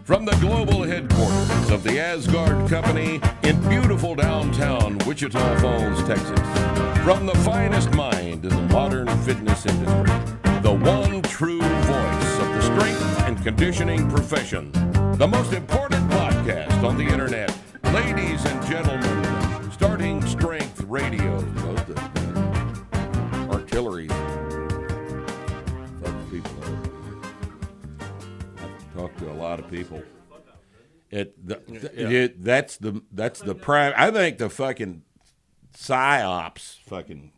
From the global headquarters of the Asgard Company in beautiful downtown Wichita Falls, Texas. From the finest mind in the modern fitness industry. The one true voice of the strength and conditioning profession. The most important podcast on the internet. Ladies and gentlemen, starting Strength Radio. Most of artillery. Fuck people up. I've talked to a lot of people. That's the prime. I think the fucking psyops fucking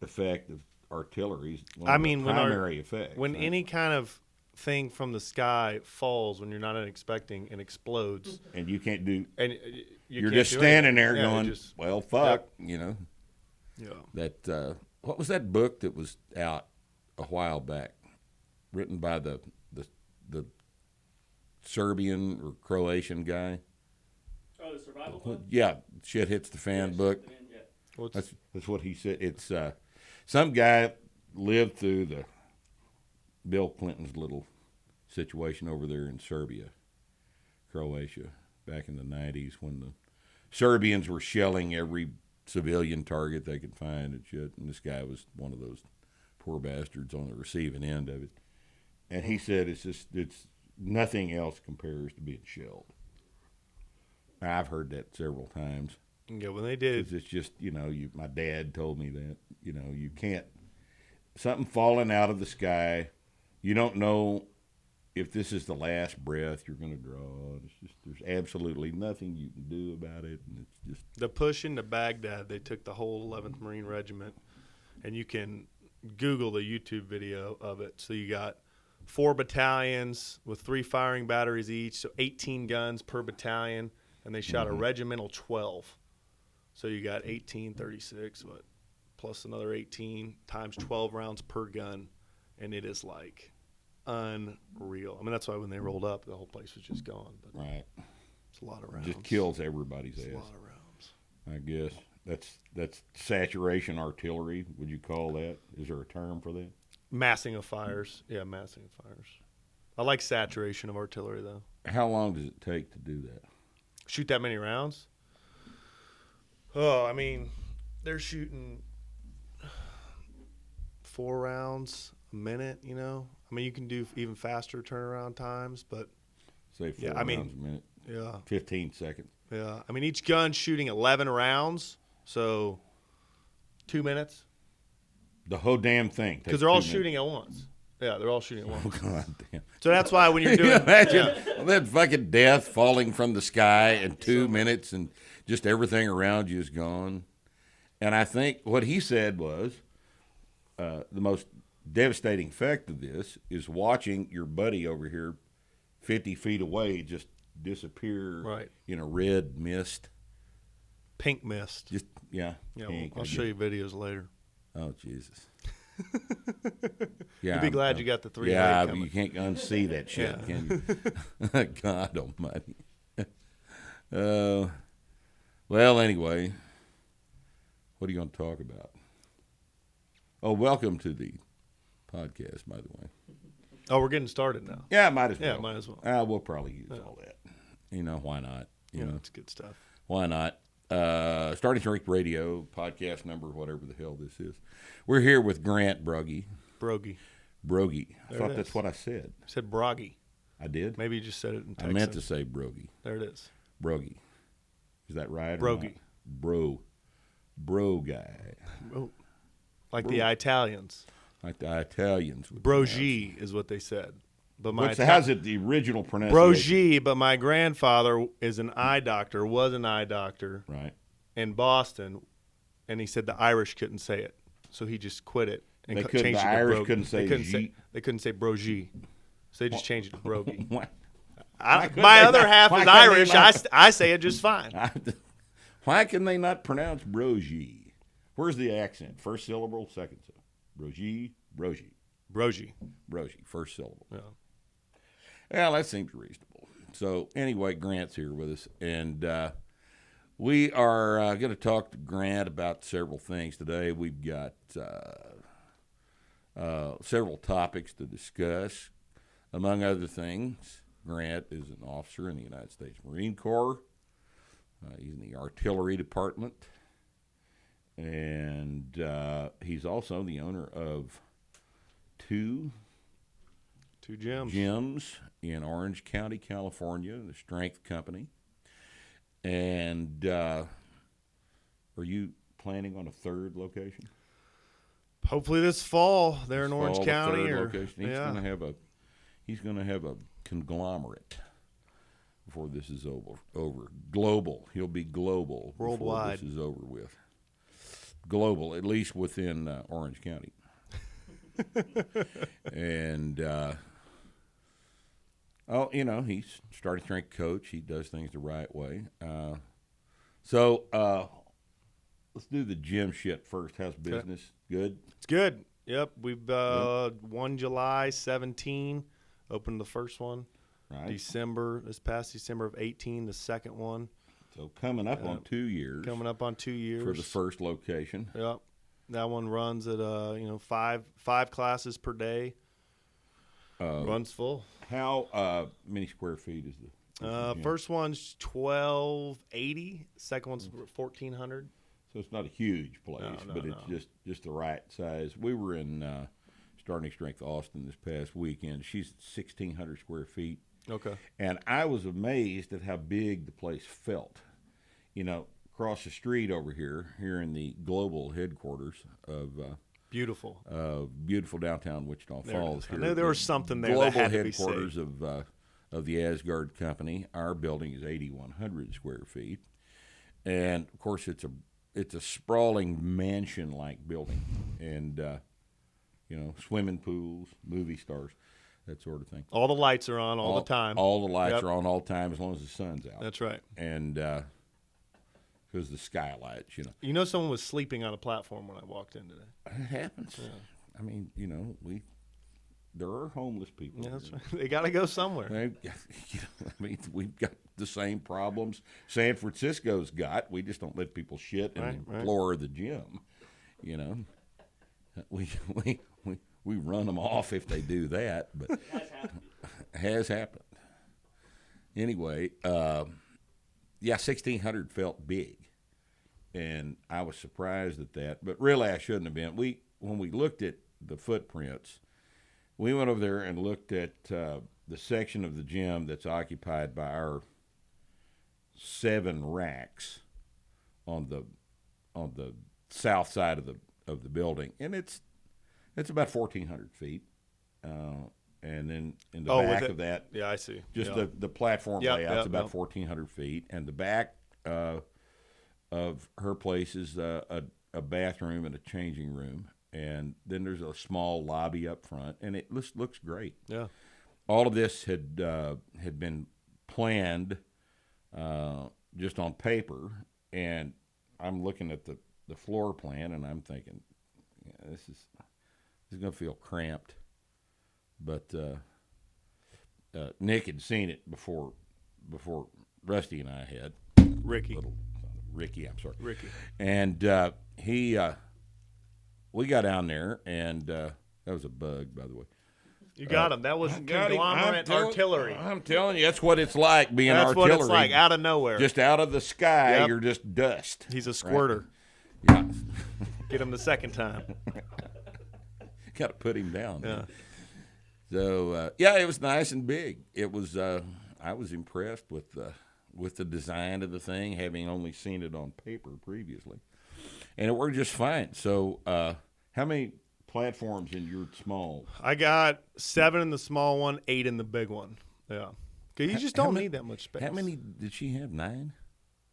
effect of artillery is one of the primary effects. When any kind of thing from the sky falls when you're not expecting and explodes, and you can't do, and you're just standing there going, just, well, fuck, yep. You know. Yeah. That what was that book that was out a while back, written by the Serbian or Croatian guy? Oh, the survival book? Yeah, shit hits the fan book. Yeah. That's what he said. It's some guy lived through the Bill Clinton's little situation over there in Serbia, Croatia, back in the 90s when the Serbians were shelling every civilian target they could find and shit. And this guy was one of those poor bastards on the receiving end of it. And he said it's nothing else compares to being shelled. I've heard that several times. Yeah, when they did, it's just, my dad told me that, you can't, something falling out of the sky, you don't know if this is the last breath you're going to draw. It's just, there's absolutely nothing you can do about it. And it's just the push into Baghdad, they took the whole 11th Marine Regiment, and you can Google the YouTube video of it. So you got 4 battalions with 3 firing batteries each, so 18 guns per battalion, and they shot a regimental 12. So you got 18, 36, plus another 18 times 12 rounds per gun, and it is like unreal. I mean, that's why when they rolled up, the whole place was just gone. But right. It's a lot of rounds. Just kills everybody's ass. A lot of rounds. I guess that's saturation artillery. Would you call that? Is there a term for that? Massing of fires. Yeah, massing of fires. I like saturation of artillery, though. How long does it take to do that? Shoot that many rounds? Oh, I mean, they're shooting 4 rounds a minute, I mean, you can do even faster turnaround times, but... Say 4 rounds a minute. Yeah. 15 seconds. Yeah. I mean, each gun's shooting 11 rounds, so 2 minutes. The whole damn thing. Because they're all shooting at once. Yeah, they're all shooting at once. Oh, God damn. So that's why when you're doing... Imagine that fucking death falling from the sky in 2 minutes and just everything around you is gone. And I think what he said was the most devastating effect of this is watching your buddy over here 50 feet away just disappear in a red mist. Pink mist. Just, yeah. Pink. I'll show you videos later. Oh, Jesus. You'll be glad you got the 3 Yeah, coming. you can't unsee that shit, can you? God almighty. Well, anyway, what are you going to talk about? Oh, welcome to the podcast, by the way. Oh, we're getting started now. Yeah, might as well. Yeah, might as well. We'll probably use all that. Why not? It's good stuff. Why not? Starting Strength Radio, podcast number, whatever the hell this is. We're here with Grant Broggi. Broggi. I thought that's what I said. I said Broggi. I did? Maybe you just said it in Texas. I meant to say Broggi. There it is. Broggi. Is that right? Broggi. Bro guy. Bro. Like the Italians. Like the Italians. Broggi is what they said. But how's it the original pronunciation? Broggi, but my grandfather was an eye doctor right. in Boston, and he said the Irish couldn't say it. So he just quit it and changed it to the Irish couldn't say they couldn't say Broggi. So they just changed it to Broggi. My other half is Irish. I say it just fine. Why can they not pronounce Broggi? Where's the accent? First syllable, second syllable. Broggi, first syllable. Yeah. Well, that seems reasonable. So anyway, Grant's here with us, and we are going to talk to Grant about several things today. We've got several topics to discuss. among other things, Grant is an officer in the United States Marine Corps. He's in the artillery department. And he's also the owner of two gyms in Orange County, California, the Strength Company. And are you planning on a third location? Hopefully this fall there in This Orange fall, County. the third Or location. He's going to have a conglomerate before this is over. Global. He'll be global Worldwide. before this is over with. Global, at least within Orange County. And he's starting strength coach. He does things the right way. So let's do the gym shit first. How's business? Good? It's good. Yep. We've won July 17, opened the first one. Right. This past December of 18, the second one. So coming up on 2 years. Coming up on 2 years. For the first location. Yep. That one runs at five classes per day. Runs full. How many square feet is the gym? First one's 1,280. Second one's 1,400. So it's not a huge place, but it's just the right size. We were in Starting Strength Austin this past weekend. She's 1,600 square feet. Okay. And I was amazed at how big the place felt. Across the street over here in the global headquarters of beautiful downtown Wichita Falls. I knew there was something there global that had headquarters to be safe. of the Asgard Company. Our building is 8,100 square feet, and of course it's a sprawling mansion-like building, and swimming pools, movie stars, that sort of thing. All the lights are on all the time. All the lights are on all the time as long as the sun's out. That's right. And because the skylights, Someone was sleeping on a platform when I walked in today. It happens. Yeah. I mean, there are homeless people. Yeah, that's right. They got to go somewhere. We've got the same problems San Francisco's got. We just don't let people shit in the floor of the gym. We run them off if they do that, but has happened. Anyway, 1,600 felt big, and I was surprised at that. But really, I shouldn't have been. When we looked at the footprints, we went over there and looked at the section of the gym that's occupied by our 7 racks on the south side of the building, and it's about 1,400 feet. And then in the back of that, I see. Just the platform layout's about 1,400 feet, and the back of her place is a bathroom and a changing room, and then there's a small lobby up front, and it looks great. Yeah, all of this had been planned just on paper, and I'm looking at the floor plan, and I'm thinking, this is going to feel cramped. But Nick had seen it before Rusty and I had. Ricky, I'm sorry. Ricky. And we got down there, and that was a bug, by the way. You got him. That was conglomerate artillery. I'm telling you, that's what it's like being that's artillery. That's what it's like, out of nowhere. Just out of the sky, you're just dust. He's a squirter. Right? Yeah. Get him the second time. Got to put him down. Yeah. So it was nice and big. It was. I was impressed with the design of the thing, having only seen it on paper previously, and it worked just fine. So, how many platforms in your small? I got 7 in the small one, 8 in the big one. Yeah, because you just don't need that much space. How many did she have? 9?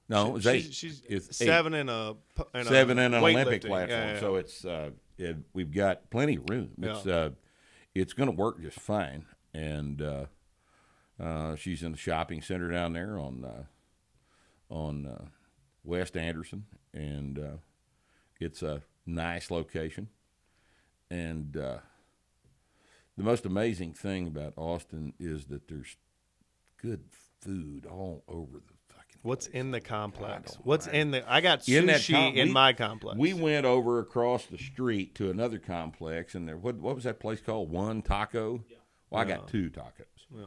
No, it was 8. She's it's 7 8. in a 7 in an Olympic weightlifting. platform. Yeah. So it's we've got plenty of room. It's going to work just fine, and she's in the shopping center down there on West Anderson, and it's a nice location. And the most amazing thing about Austin is that there's good food all over the fucking What's place. in the complex? I I got sushi in my complex. We went over across the street to another complex, and there what was that place called? One Taco? Yeah. Well, I got 2 tacos. Yeah.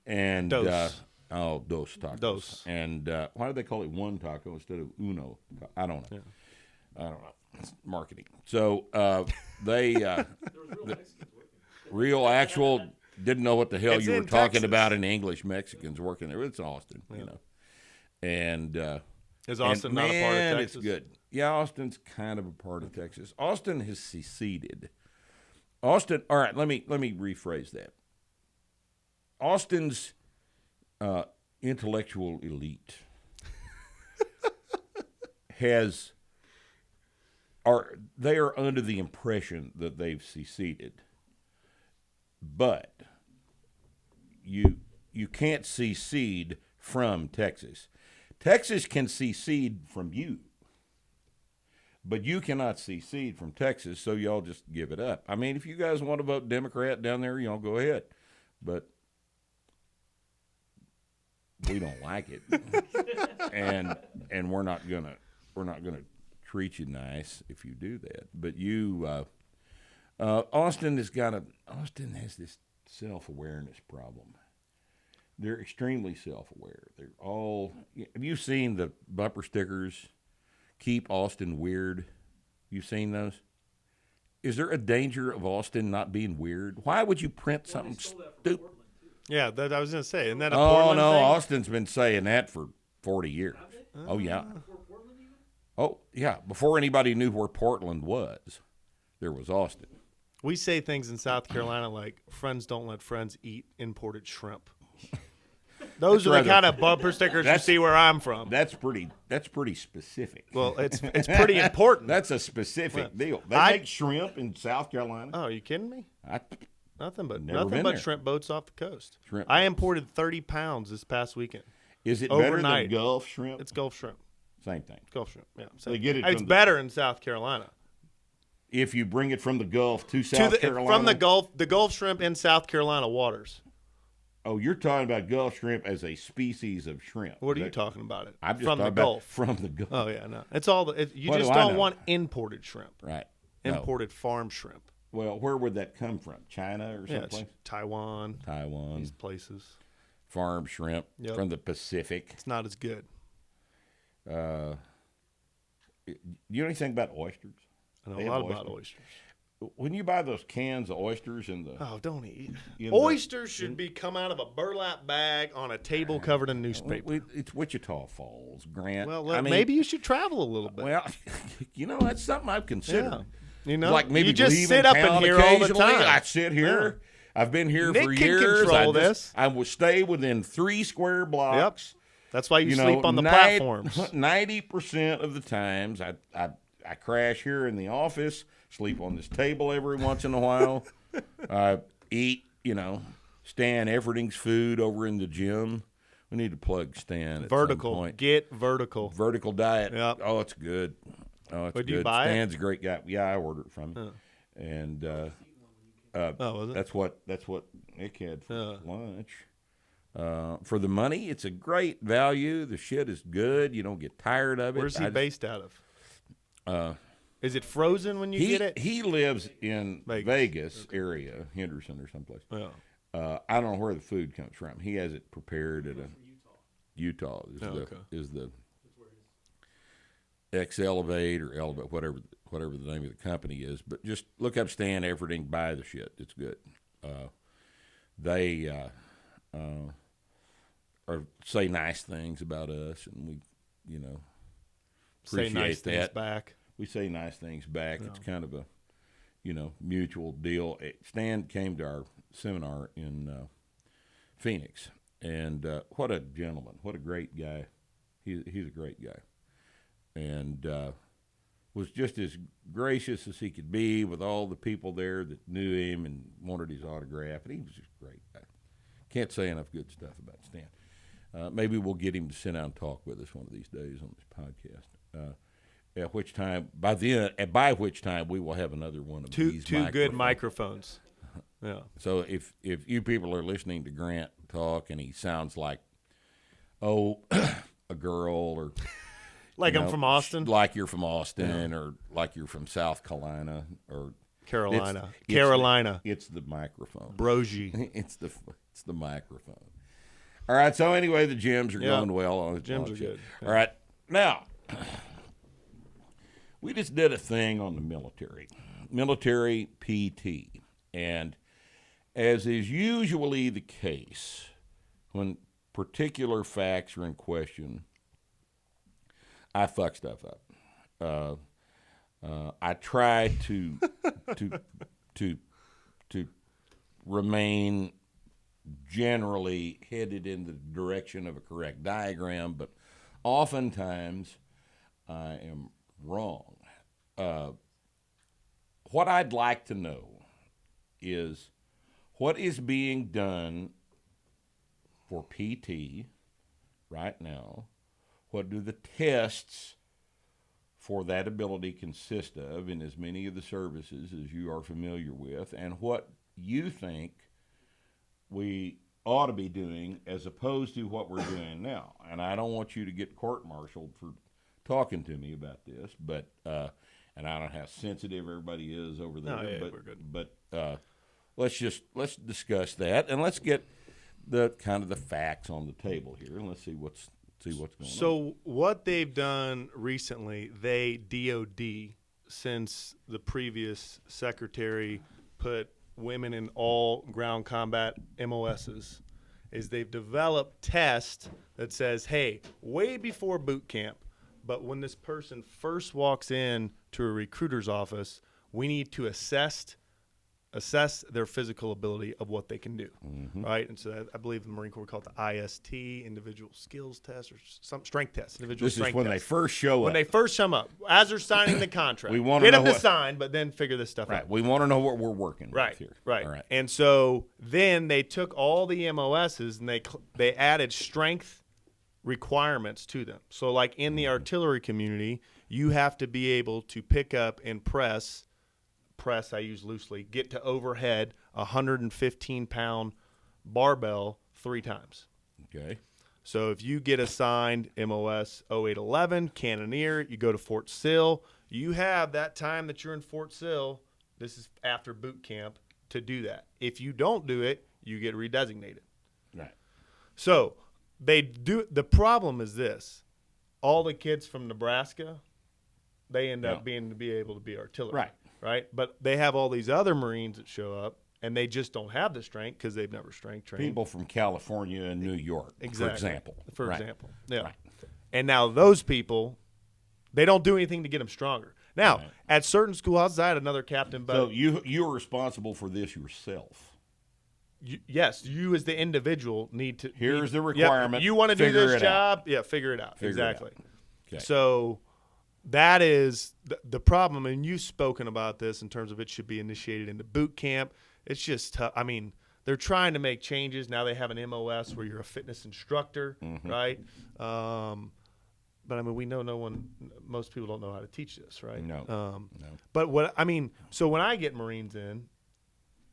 And Dos. Dos tacos. Dos. And why do they call it one taco instead of uno? I don't know. Yeah. I don't know. It's marketing. So they There was real Mexicans working. real actual didn't know what the hell It's you were in talking Texas. about in English. Mexicans working there. It's Austin, you know. And Is Austin not a part of man, Texas? it's good. Yeah, Austin's kind of a part of Texas. Austin has seceded. Austin. All right, let me rephrase that. Austin's intellectual elite they are under the impression that they've seceded, but you can't secede from Texas. Texas can secede from you, but you cannot secede from Texas, so y'all just give it up. I mean, if you guys want to vote Democrat down there, y'all go ahead, but we don't like it, and we're not gonna treat you nice if you do that. But Austin has this self-awareness problem. They're extremely self-aware. They're all. Have you seen the bumper stickers? Keep Austin weird. You seen those? Is there a danger of Austin not being weird? Why would you print something stupid? Yeah, that I was going to say. Isn't that a Oh Portland no, thing? Austin's been saying that for 40 years. Oh yeah. Before Portland even? Oh yeah. Before anybody knew where Portland was, there was Austin. We say things in South Carolina like friends don't let friends eat imported shrimp. Those are the kind of bumper stickers you see where I'm from. That's pretty specific. Well, it's pretty important. That's a specific deal. They make shrimp in South Carolina. Oh, are you kidding me? Nothing but Never been there. shrimp boats off the coast. Shrimp I boats. imported 30 pounds this past weekend. Is it overnight. better than Gulf shrimp? It's Gulf shrimp. Same thing. Gulf shrimp. Yeah. They get it It's from better in South Carolina. if you bring it from the Gulf to South Carolina. From the Gulf shrimp in South Carolina waters. Oh, you're talking about Gulf shrimp as a species of shrimp. What are you talking about? It I'm just from the talking about Gulf. from the Gulf. Oh yeah, no. It's all you What just do I don't know? want imported shrimp. Right. No. Imported farm shrimp. Well, where would that come from? China or Yeah, someplace? it's Taiwan. Taiwan. These places. Farm shrimp Yep. from the Pacific. It's not as good. Do you know anything about oysters? I know They a have lot about oysters. oysters. When you buy those cans of oysters in the Oh, don't eat. in the- Oysters should be come out of a burlap bag on a table covered in newspaper. It's Wichita Falls, Grant. Well, I mean, maybe you should travel a little bit. Well, that's something I've considered. Yeah. You know, Like maybe you just leaving sit up in town here all the occasionally. time. I sit here. I've been here Nick for can years. control this. I will stay within 3 square blocks. That's why you know, sleep on the platforms. 90% of the times, I crash here in the office, sleep on this table every once in a while. I eat, Stan Evering's food over in the gym. We need to plug Stan at some Vertical. point. Get vertical. Vertical diet. Yep. Oh, it's good. Oh, it's But good. do you buy it? Stan's a great guy. Yeah, I ordered it from him. And Was it? that's what Nick had for Yeah. lunch. For the money, it's a great value. The shit is good. You don't get tired of it. Where's he based out of? Is it frozen when you He get it? he lives in Vegas. Vegas area, Henderson or someplace. Yeah. I don't know where the food comes from. He has it prepared at Utah is Oh, the okay. is the X Elevate or Elevate, whatever the name of the company is. But just look up Stan Everding, buy the shit. It's good. They or say nice things about us, and we, Say appreciate nice things that. back. We say nice things back. It's kind of a, mutual deal. Stan came to our seminar in Phoenix, and what a gentleman, what a great guy. He's a great guy, and was just as gracious as he could be with all the people there that knew him and wanted his autograph, and he was just a great guy. Can't say enough good stuff about Stan. Maybe we'll get him to sit down and talk with us one of these days on this podcast. At which time, by which time we will have another one of these Two good microphones. Yeah. So if you people are listening to Grant talk and he sounds like, a girl, or Like I'm from Austin. like you're from Austin, or like you're from South Carolina, or Carolina. It's Carolina. it's the microphone. Broggi. It's the microphone. All right. So anyway, the gyms are Yeah. going well. Gyms are good. Yeah. All right. Now, we just did a thing on the military PT, and as is usually the case when particular facts are in question, I fuck stuff up. I try to remain generally headed in the direction of a correct diagram, but oftentimes I am wrong. What I'd like to know is what is being done for PT right now. What do the tests for that ability consist of in as many of the services as you are familiar with, and what you think we ought to be doing as opposed to what we're doing now. And I don't want you to get court-martialed for talking to me about this, but and I don't know how sensitive everybody is over there. No, yeah, but we're good. But let's discuss that, and let's get the kind of the facts on the table here, and let's see what's going on. So what they've done recently, DOD, since the previous secretary put women in all ground combat MOSs, is they've developed tests that says, hey, way before boot camp, but when this person first walks in to a recruiter's office, we need to assess their physical ability of what they can do, right? And so I believe the Marine Corps called it the IST, Individual Skills Test, or some strength test. This is when they first show up. When they first come up, as they're signing the contract. We want to get know them to sign, but then figure this stuff right. out. We want to know what we're working Right, with here. right. All right. And so then they took all the MOSs and they added strength requirements to them. So like in the artillery community, you have to be able to pick up and press I use loosely, get to overhead a 115-pound barbell 3 times. Okay. So if you get assigned MOS 0811, Cannoneer, you go to Fort Sill, you have that time that you're in Fort Sill, this is after boot camp, to do that. If you don't do it, you get redesignated. Right. So they do. The problem is this: all the kids from Nebraska, they end up being able to be artillery. Right. Right. But they have all these other Marines that show up, and they just don't have the strength because they've never strength trained. People from California and New York, Exactly. for example. Yeah. Right. And now those people, they don't do anything to get them stronger. Now, Right. at certain schoolhouses, I had another captain. But So you're responsible for this yourself. yes, you as the individual need to. Here's the requirement. You want to do Figure this it out. job? Yeah, figure it out. Figure it Exactly. out. Okay. So that is the problem, and you've spoken about this in terms of it should be initiated into boot camp. It's just tough. I mean, they're trying to make changes. Now they have an MOS where you're a fitness instructor, right? But I mean, we know most people don't know how to teach this, right? No. No. No. But so when I get Marines in,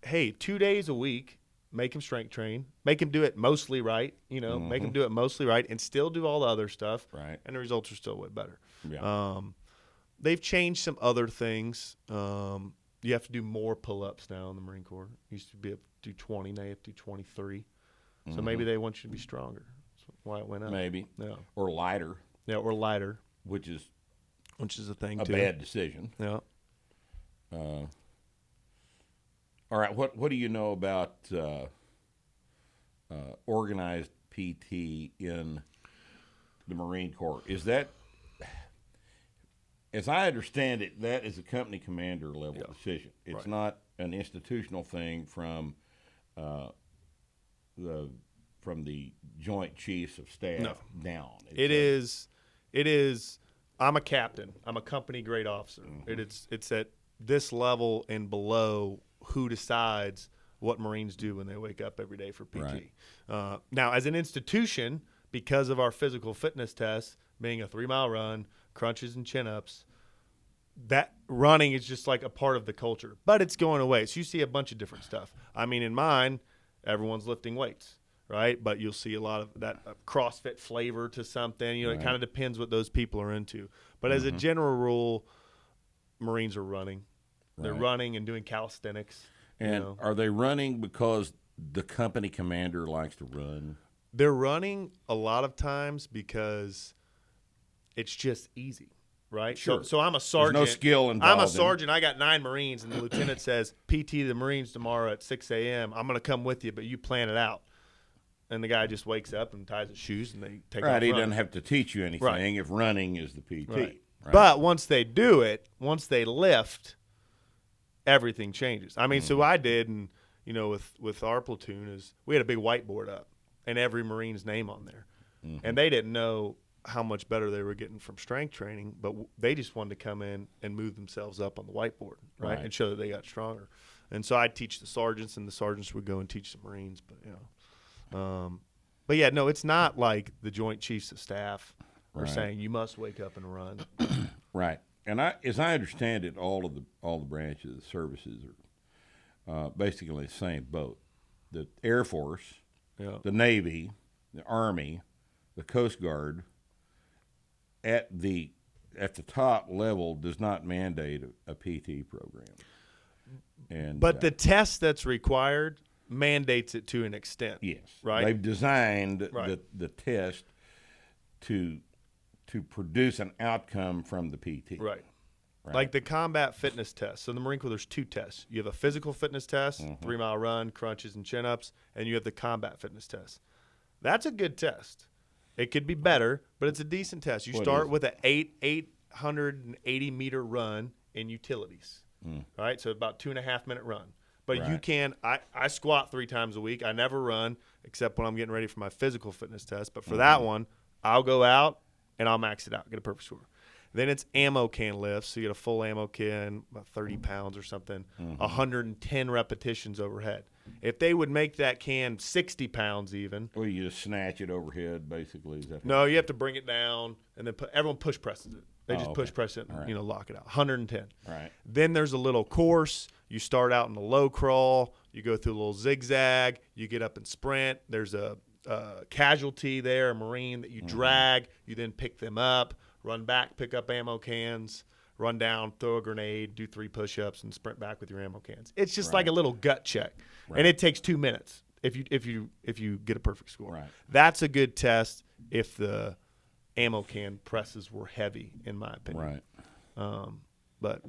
hey, 2 days a week, make them strength train, make them do it mostly right, make them do it mostly right, and still do all the other stuff, Right. and the results are still way better. Yeah. They've changed some other things. You have to do more pull-ups now in the Marine Corps. You used to be able to do 20, now you have to do 23. So maybe they want you to be stronger. That's why it went up. Maybe. Yeah. Or lighter, Yeah, or lighter, which is which is a thing a too. bad decision. Yeah. All right. What do you know about organized PT in the Marine Corps? Is that, as I understand it, that is a company commander level decision. It's Right. not an institutional thing from the Joint Chiefs of Staff down. It is. I'm a captain. I'm a company grade officer. It's at this level and below who decides what Marines do when they wake up every day for PT. Right. Now, as an institution, because of our physical fitness tests being a 3-mile run, crunches and chin-ups, that running is just like a part of the culture. But it's going away. So you see a bunch of different stuff. I mean, in mine, everyone's lifting weights, right? But you'll see a lot of that CrossFit flavor to something. It kind of depends what those people are into. But as a general rule, Marines are running. They're Right. running and doing calisthenics. And are they running because the company commander likes to run? They're running a lot of times because it's just easy, right? Sure. So I'm a There's sergeant. no skill involved. I'm a sergeant. I got 9 Marines, and the lieutenant says, PT the Marines tomorrow at 6 a.m. I'm going to come with you, but you plan it out. And the guy just wakes up and ties his shoes, and they take off Right, he running. doesn't have to teach you anything Right. if running is the PT. Right. Right. But once they do it, once they lift, everything changes. I mean, so I did, and with our platoon is we had a big whiteboard up and every Marine's name on there, and they didn't know how much better they were getting from strength training, but they just wanted to come in and move themselves up on the whiteboard, right, and show that they got stronger. And so I'd teach the sergeants, and the sergeants would go and teach the Marines. But yeah, no, it's not like the Joint Chiefs of Staff are saying you must wake up and run. Right. And as I understand it, all the branches of the services are basically the same boat. The Air Force, the Navy, the Army, the Coast Guard, at the top level does not mandate a PT program. But the test that's required mandates it to an extent. yes, right. They've designed Right. the test to produce an outcome from the PT. Right. Like the combat fitness test. So in the Marine Corps, there's 2 tests. You have a physical fitness test, 3-mile run, crunches, and chin-ups, and you have the combat fitness test. That's a good test. It could be better, but it's a decent test. You What start is with an 880-meter run in utilities, right? So about 2.5-minute run. But you Right. can I squat 3 times a week. I never run except when I'm getting ready for my physical fitness test. But for that one, I'll go out and I'll max it out, get a perfect score. Then it's ammo can lifts. So you get a full ammo can, about 30 pounds or something, 110 repetitions overhead. If they would make that can 60 pounds even, Well, you just snatch it overhead, basically. Is that no, you have to bring it down, and then everyone push presses it. They just okay. push press it and, All right. lock it out. 110. Right. Then there's a little course. You start out in a low crawl. You go through a little zigzag. You get up and sprint. There's a casualty there, a Marine that you drag. You then pick them up, run back, pick up ammo cans, run down, throw a grenade, do 3 push-ups, and sprint back with your ammo cans. It's just like a little gut check, and it takes 2 minutes if you get a perfect score. Right. That's a good test if the ammo can presses were heavy, in my opinion. Right.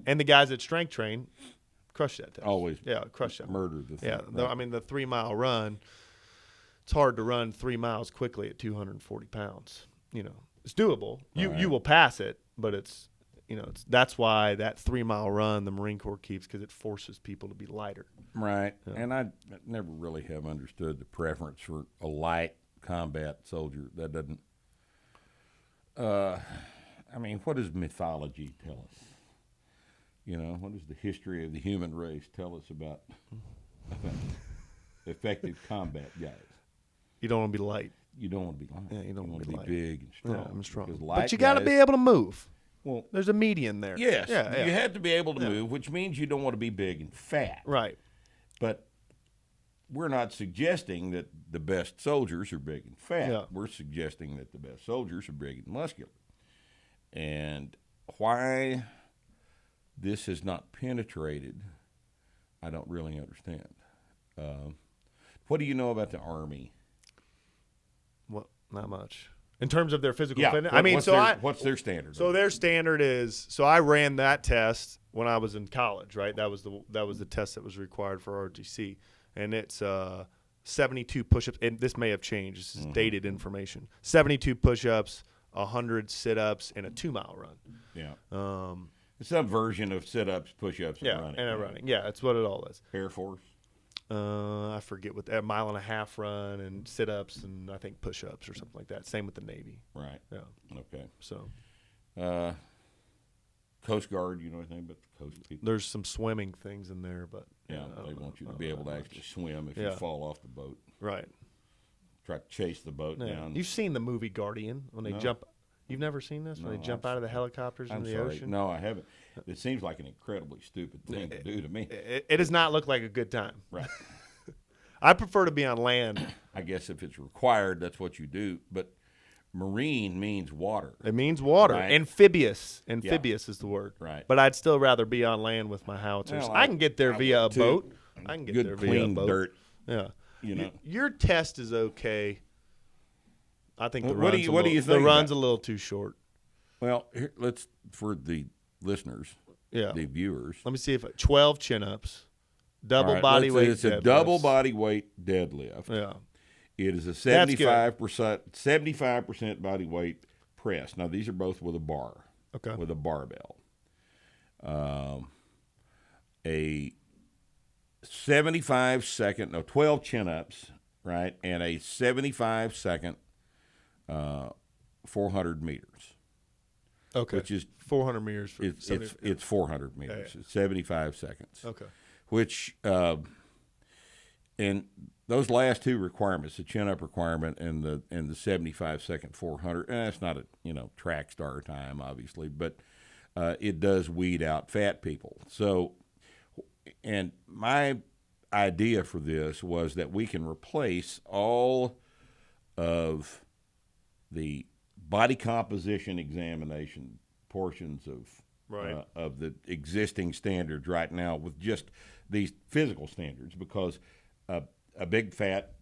And the guys that strength train crush that test. Always crush that. murder the thing. Yeah, right. I mean the 3-mile run. It's hard to run 3 miles quickly at 240 pounds. It's doable. You will pass it, but it's that's why that 3-mile run the Marine Corps keeps, because it forces people to be lighter. Right. And I never really have understood the preference for a light combat soldier. That doesn't. What does mythology tell us? What does the history of the human race tell us about effective combat guys? You don't want to be light. You don't want to be light. Yeah, you don't want want to to be be light. big and strong. Yeah, I'm strong. Because But light you got to guys- be able to move. Well, There's a median there. yes. Yeah. You have to be able to move, which means you don't want to be big and fat. Right. But we're not suggesting that the best soldiers are big and fat. Yeah. We're suggesting that the best soldiers are big and muscular. And why this has not penetrated, I don't really understand. What do you know about the Army? Well, not much. In terms of their physical Yeah. fitness? What's their standard? So their standard is, so I ran that test when I was in college, right? That was the test that was required for ROTC, and it's 72 push-ups. And this may have changed. This is dated information. 72 push-ups, 100 sit-ups, and a 2-mile run. Yeah. It's some version of sit-ups, push-ups, and Yeah, running. and a running. Yeah, that's what it all is. Air Force. I forget what that 1.5-mile run and sit-ups and I think push-ups or something like that. Same with the Navy. Right. Yeah. Okay. So Coast Guard, you know anything about the Coast people? there's some swimming things in there, but Yeah, I they don't want you know- to I be don't able know to much. actually swim if you Yeah. fall off the boat. Right. Try to chase the boat Yeah. down. You've seen the movie Guardian when they No. jump. You've never seen this when No, they jump I'm out of the helicopters I'm into the sorry. ocean? No, I haven't. It seems like an incredibly stupid thing to do to me. It does not look like a good time. Right. I prefer to be on land. I guess if it's required, that's what you do. But marine means water. It means water. Right. Amphibious. Amphibious is the word. Right. But I'd still rather be on land with my howitzers. Well, I can get there I via a would too. boat. I can get Good there via a clean boat. dirt. Yeah. You know. Your test is okay. I think the What do run's you- a what do little, you the think run's about- a little too short. Well, here, let's for the listeners, Yeah. the viewers. Let me see if 12 chin-ups, double All right, body weight. It's a deadlifts. double body weight deadlift. Yeah. It is a That's good. 75% body weight press. Now these are both with a bar, Okay. with a barbell. A 12 chin-ups, right, and a 75-second 400 meters, Okay. which is 400 meters. For it's 70 it's 400 meters. Yeah. It's 75 seconds. Okay. Which and those last two requirements, the chin-up requirement and the 75-second 400, and that's not a track star time, obviously, but it does weed out fat people. So, and my idea for this was that we can replace all of the body composition examination portions Right. of the existing standards right now with just these physical standards, because a big fat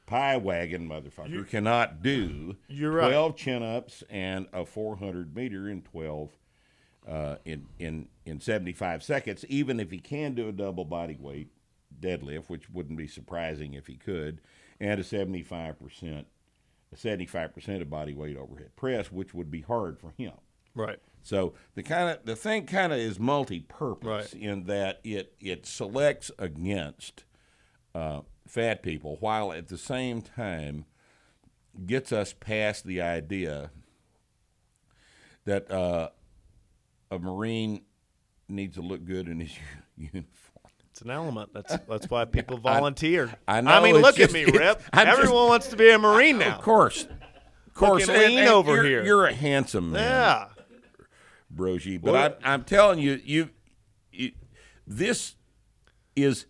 pie wagon motherfucker cannot do You're right. 12 chin-ups and a 400 meter in 12 in 75 seconds, even if he can do a double body weight deadlift, which wouldn't be surprising if he could, and a 75% of body weight overhead press, which would be hard for him. Right. So the thing kind of is multi-purpose, Right. in that it selects against fat people, while at the same time gets us past the idea that a Marine needs to look good in his uniform. It's an element. That's why people volunteer. I know, I mean, it's look just- at me, Rip. I'm just- Everyone wants to be a Marine now. Of course. Looking lean and over you're, here. You're a handsome man, Yeah. Broggi. But Well- I'm telling you, this is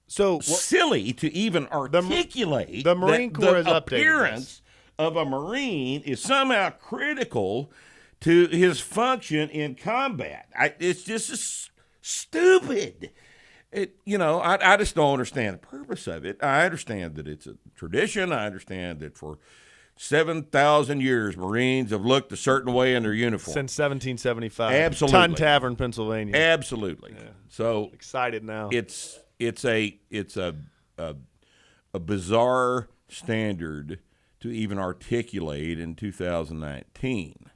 So silly to even articulate. the Marine that Corps the has updated appearance of a Marine is somehow critical to his function in combat. It's just stupid. I just don't understand the purpose of it. I understand that it's a tradition. I understand that for 7,000 years, Marines have looked a certain way in their uniform. since 1775. Absolutely. Ton Tavern, Pennsylvania. Absolutely. So Excited now. it's a bizarre standard to even articulate in 2019,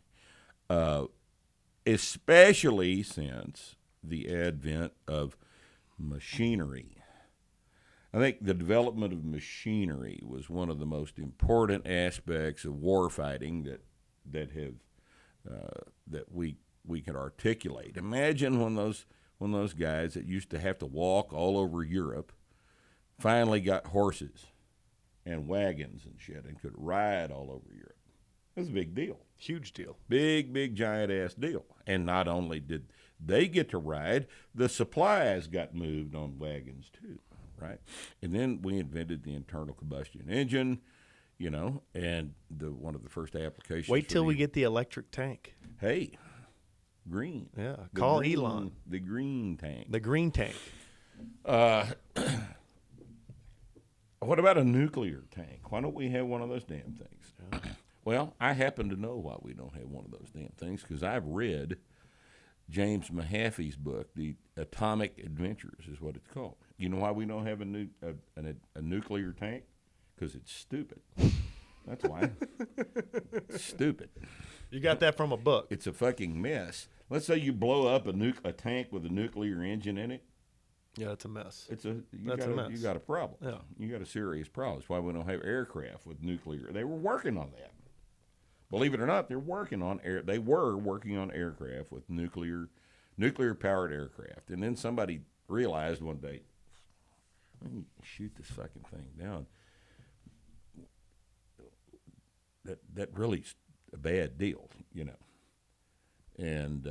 especially since the advent of machinery. I think the development of machinery was one of the most important aspects of warfighting that we can articulate. Imagine when those guys that used to have to walk all over Europe finally got horses and wagons and shit and could ride all over Europe. That's a big deal. Huge deal. Big, giant ass deal. And not only did they get to ride, the supplies got moved on wagons too, right? And then we invented the internal combustion engine, and one of the first applications. Wait for till the- we get the electric tank. Hey, green. Yeah. The Call green- Elon. The green tank. The green tank. What about a nuclear tank? Why don't we have one of those damn things? Well, I happen to know why we don't have one of those damn things, because I've read James Mahaffey's book, The Atomic Adventures is what it's called. You know why we don't have a nuclear tank? Because it's stupid. That's why. It's stupid. You got that from a book. It's a fucking mess. Let's say you blow up a tank with a nuclear engine in it. Yeah, it's a mess. You mess. got a problem. Yeah. You got a serious problem. That's why we don't have aircraft with nuclear. They were working on that. Believe it or not, they were working on aircraft with nuclear powered aircraft. And then somebody realized one day, let me shoot this fucking thing down. That really's a bad deal, And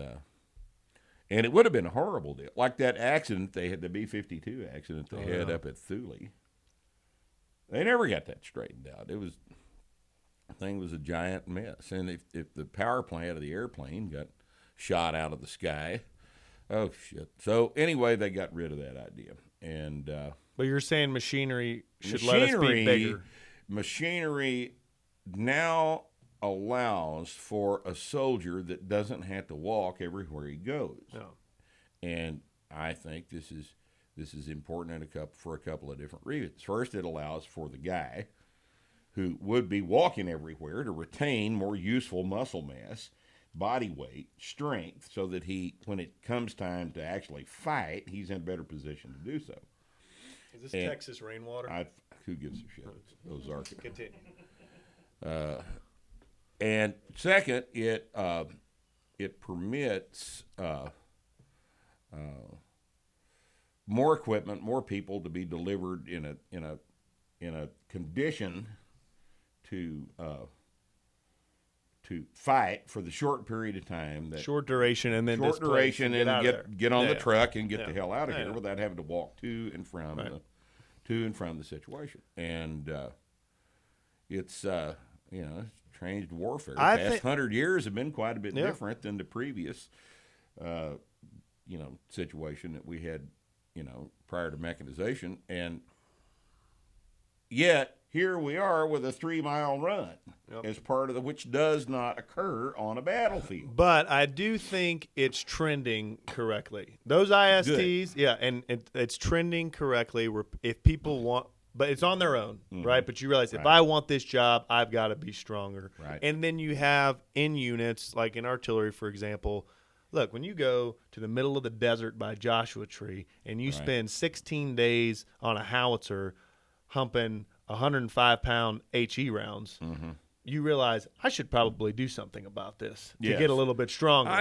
it would have been a horrible deal. Like that accident they had, the B-52 accident they had up at Thule. They never got that straightened out. It was thing was a giant mess. And if the power plant of the airplane got shot out of the sky, oh shit. So anyway, they got rid of that idea. And But you're saying machinery should let us be bigger. Machinery now allows for a soldier that doesn't have to walk everywhere he goes. No. And I think this is important for a couple of different reasons. First, it allows for the guy who would be walking everywhere to retain more useful muscle mass, body weight, strength, so that when it comes time to actually fight, he's in a better position to do so. Is this Texas rainwater? Who gives a shit? Those are. Continue. And second, it permits more equipment, more people to be delivered in a condition to fight for the short period of time. Short duration and then short duration and get on the truck and get Yeah. the hell out of here Yeah. without having to walk to and from the situation. And it's changed warfare. The past 100 years have been quite a bit different than the previous situation that we had prior to mechanization, and yet here we are with a 3-mile run as part of which does not occur on a battlefield. But I do think it's trending correctly. Those ISTs, and it's trending correctly. If people want, but it's on their own, right? But you realize if I want this job, I've got to be stronger. Right. And then you have in units, like in artillery, for example. Look, when you go to the middle of the desert by Joshua Tree and you spend 16 days on a howitzer humping 105-pound HE rounds, you realize I should probably do something about this to get a little bit stronger.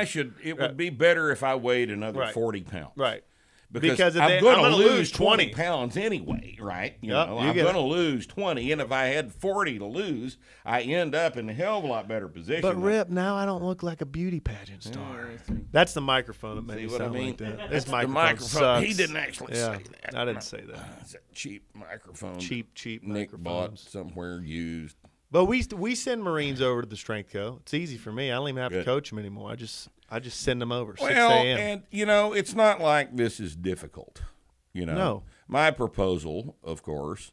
It would be better if I weighed another 40 pounds. Right. Because I'm going to lose 20 pounds anyway, right? I'm going to lose 20, and if I had 40 to lose, I end up in a hell of a lot better position. But Rip, now I don't look like a beauty pageant star. That's the microphone that made me sound like that. This microphone sucks. He didn't actually say that. I didn't say that. It's a cheap microphone. Cheap Nick microphones. bought somewhere used. But we send Marines over to the Strength Co. It's easy for me. I don't even have to coach them anymore. I just send them over 6 a.m. And it's not like this is difficult. No. My proposal, of course,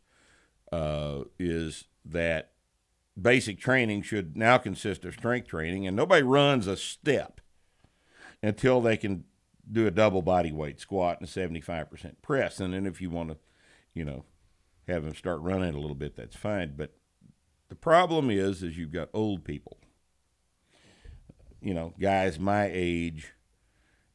is that basic training should now consist of strength training, and nobody runs a step until they can do a double body weight squat and a 75% press. And then if you want to, have them start running a little bit, that's fine. But the problem is you've got old people, guys my age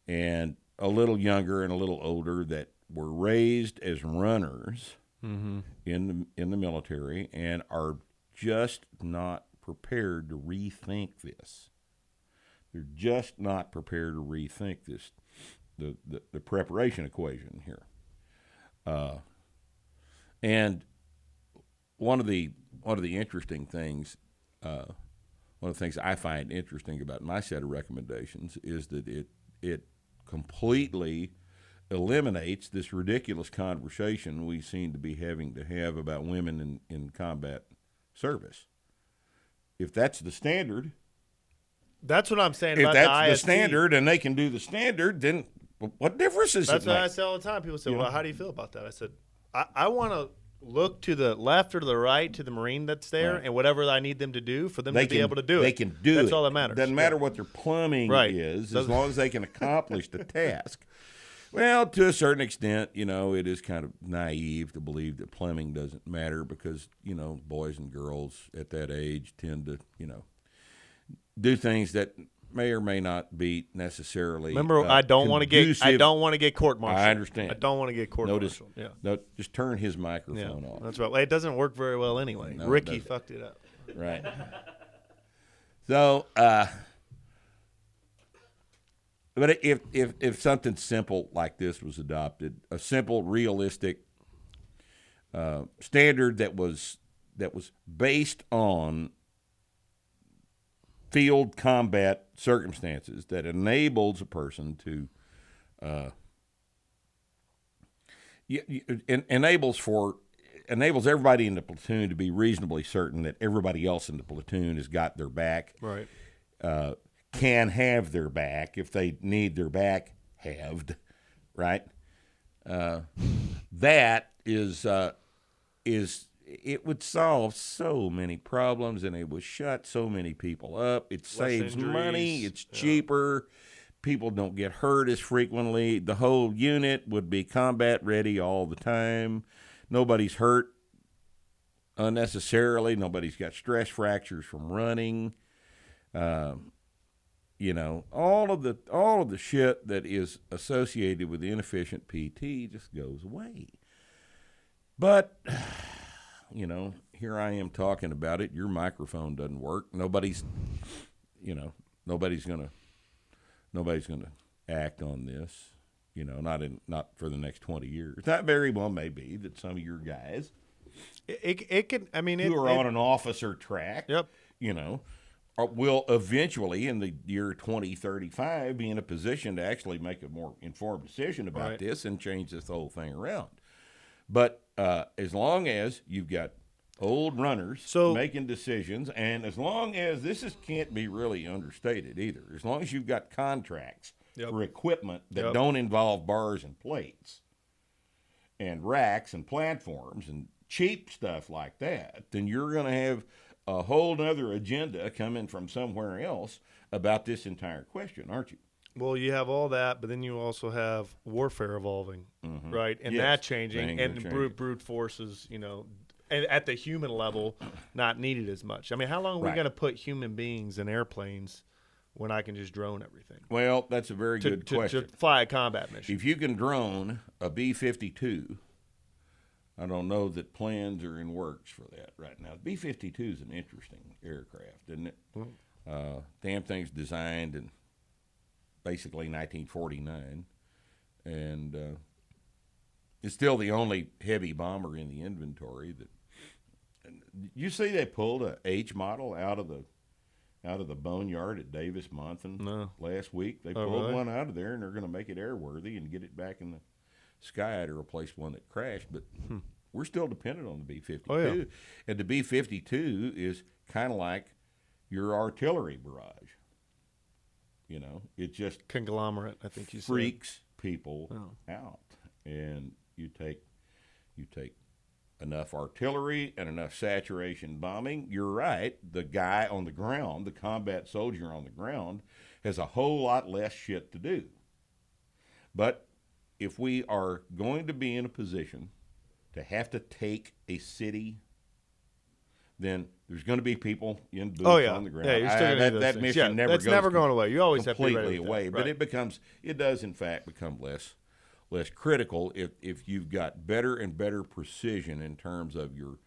and a little younger and a little older that were raised as runners in the military and are just not prepared to rethink this. They're just not prepared to rethink this, the preparation equation here. And one of the interesting things, one of the things I find interesting about my set of recommendations is that it completely eliminates this ridiculous conversation we seem to be having to have about women in combat service. If that's the standard, that's what I'm saying if about that's the the standard and they can do the standard, then what difference does That's it what make? I say all the time. People say, well, how do you feel about that? I said, I want to look to the left or to the right to the Marine that's there and whatever I need them to do for them to be able to do it. They can do it. That's all that matters. Doesn't matter what their plumbing is, as long as they can accomplish the task. Well, to a certain extent, it is kind of naive to believe that plumbing doesn't matter because, boys and girls at that age tend to, do things that may or may not be necessarily. Remember, I don't want to get court-martialed. I understand. I don't want to get court-martialed. No, just turn his microphone off. That's right. Well, it doesn't work very well anyway. No, Ricky fucked it up. Right. So, but if something simple like this was adopted, a simple, realistic standard that was based on field combat circumstances that enables a person to enables for enables everybody in the platoon to be reasonably certain that everybody else in the platoon has got their back, Right. Can have their back if they need their back halved, right? That is it would solve so many problems, and it would shut so many people up. It saves money. injuries. It's cheaper. People don't get hurt as frequently. The whole unit would be combat ready all the time. Nobody's hurt unnecessarily. Nobody's got stress fractures from running. You know, all of the shit that is associated with inefficient PT just goes away. But, you know, here I am talking about it. Your microphone doesn't work. Nobody's gonna act on this. You know, not for the next 20 years. That very well may be that some of your guys It can. I mean, who are on an officer track, Yep. you know, will eventually in the year 2035 be in a position to actually make a more informed decision about Right. this and change this whole thing around. But as long as you've got old runners making decisions, and as long as can't be really understated either, as long as you've got contracts for equipment that don't involve bars and plates and racks and platforms and cheap stuff like that, then you're going to have a whole nother agenda coming from somewhere else about this entire question, aren't you? Well, you have all that, but then you also have warfare evolving, right? And Yes. that changing, Things and are changing. brute forces, you know, and at the human level, not needed as much. I mean, how long are we Right. going to put human beings in airplanes when I can just drone everything Well, that's a very good question. to fly a combat mission? If you can drone a B-52, I don't know that plans are in works for that right now. B-52 is an interesting aircraft, isn't it? Damn thing's designed in basically 1949, and it's still the only heavy bomber in the inventory. You see they pulled a H model out of the boneyard at Davis Monthan last week. They pulled really? one out of there, and they're going to make it airworthy and get it back in the sky to replace one that crashed. But we're still dependent on the B-52. Oh, yeah. And the B-52 is kind of like your artillery barrage. You know, it just Conglomerate, I think you said. freaks people out. And you take enough artillery and enough saturation bombing, you're right, the guy on the ground, the combat soldier on the ground, has a whole lot less shit to do. But if we are going to be in a position to have to take a city, then there's going to be people in boots on the ground. Yeah, you're still gonna do those that things. mission never that's goes never going away. You always have to be completely ready with away. that. But Right. it does in fact become less critical if you've got better and better precision in terms of your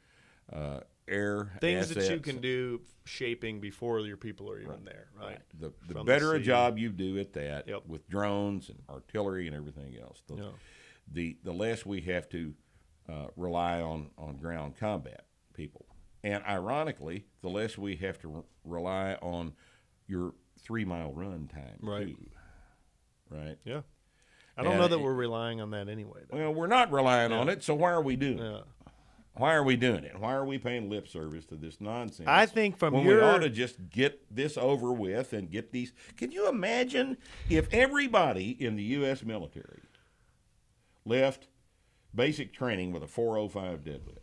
air Things assets. that you can do shaping before your people are even there, right? The From better a sea. job you do at that Yep. with drones and artillery and everything else, the less we have to rely on ground combat people. And ironically, the less we have to rely on your 3-mile run time, Right. too. Right? Yeah. I don't know that we're relying on that anyway, though. Well, we're not relying on it, so why are we doing it? Yeah. Why are we doing it? Why are we paying lip service to this nonsense? I think from when your- we ought to just get this over with and get these. Can you imagine if everybody in the U.S. military left basic training with a 405 deadlift?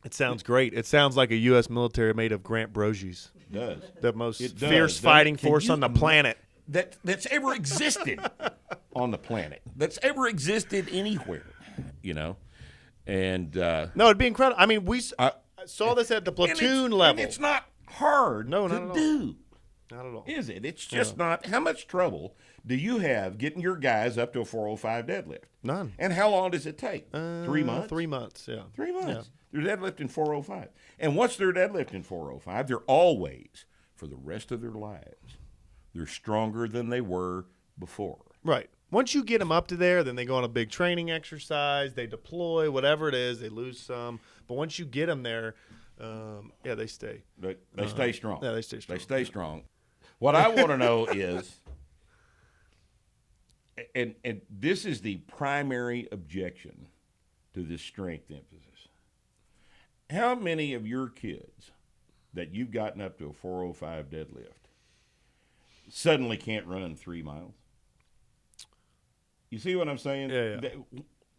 It sounds great. It sounds like a U.S. military made of Grant Broggies, It does. the most It does, fierce doesn't fighting it? Can force you on the planet. That's ever existed on the planet. That's ever existed anywhere. You know, and No, it'd be incredible. I mean, I saw this at the and platoon it's, level. And it's not hard No, to not at all. do. Not at all. Is it? It's just not. How much trouble do you have getting your guys up to a 405 deadlift? None. And how long does it take? 3 months? 3 months, yeah. 3 months. They're deadlifting 405. And what's their deadlifting 405? They're always, for the rest of their lives, they're stronger than they were before. Right. Once you get them up to there, then they go on a big training exercise. They deploy, whatever it is. They lose some. But once you get them there, they stay. They stay strong. Yeah, they stay strong. They stay strong. What I want to know is, and this is the primary objection to this strength emphasis. How many of your kids that you've gotten up to a 405 deadlift suddenly can't run 3 miles? You see what I'm saying? Yeah.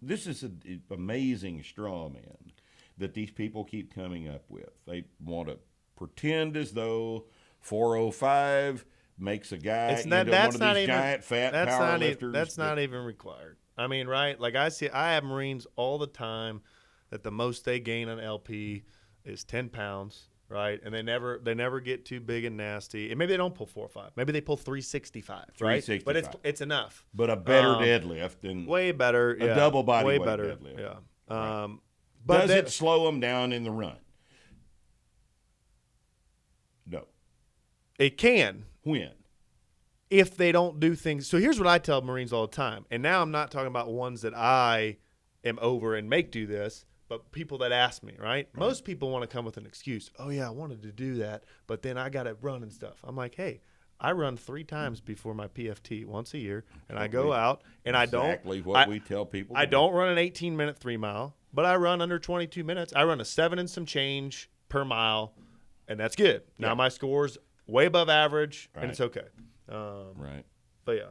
This is an amazing straw man that these people keep coming up with. They want to pretend as though 405 makes a guy into one of these giant fat power lifters. That's not even required. I mean, right? Like I have Marines all the time that the most they gain on LP is 10 pounds, right? And they never get too big and nasty. And maybe they don't pull 405. Maybe they pull 365, right? 365. But it's enough. But a better deadlift than way better, a double body weight better, deadlift. yeah. Right. But does it slow them down in the run? No. It can. When? If they don't do things. So here's what I tell Marines all the time. And now I'm not talking about ones that I am over and make do this, but people that ask me, right? Most people want to come with an excuse. Oh, yeah, I wanted to do that, but then I got to run and stuff. I'm like, hey, I run 3 times before my PFT once a year, and I go out, and exactly what we tell people. I don't run an 18-minute 3-mile, but I run under 22 minutes. I run a 7 and some change per mile, and that's good. Now my score's way above average, and it's okay. Right. But yeah.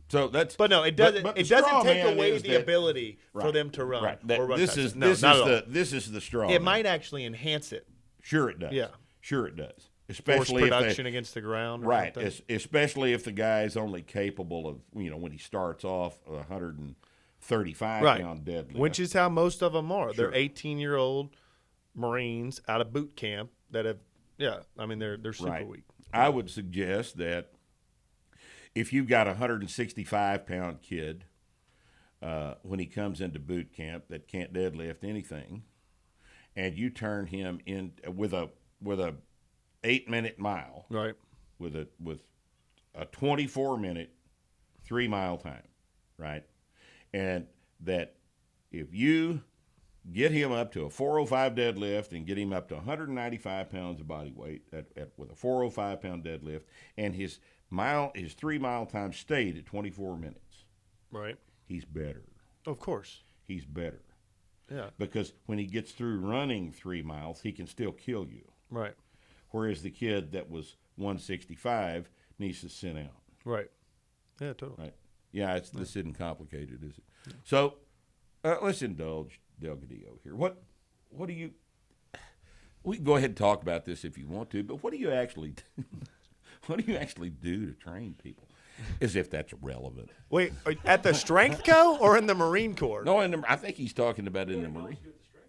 So that's. But no, it doesn't. But it doesn't take away the that, ability for them to run or run. This is the straw. It might actually enhance it. Sure, it does. Yeah. Sure, it does. Force Especially production against the ground. Right. Especially if the guy is only capable of, when he starts off 135 pound deadlift, which is how most of them are. Sure. They're 18-year-old Marines out of boot camp that have. Yeah. I mean, they're super weak. I would suggest that if you've got a 165-pound kid when he comes into boot camp that can't deadlift anything, and you turn him in with a 8-minute mile, right, with a 24-minute 3-mile time, right, and that if you get him up to a 405 deadlift and get him up to 195 pounds of body weight with a 405-pound deadlift, and his 3-mile time stayed at 24 minutes. Right. He's better. Of course. He's better. Yeah. Because when he gets through running 3 miles, he can still kill you. Right. Whereas the kid that was 165 needs to sit out. Right. Yeah, totally. Right. Yeah, this isn't complicated, is it? Yeah. So let's indulge Delgadillo here. What do you? We can go ahead and talk about this if you want to, but what do you actually do? What do you actually do to train people? As if that's relevant. Wait, at the Strength Co. or in the Marine Corps? No, I think he's talking about in the Marine.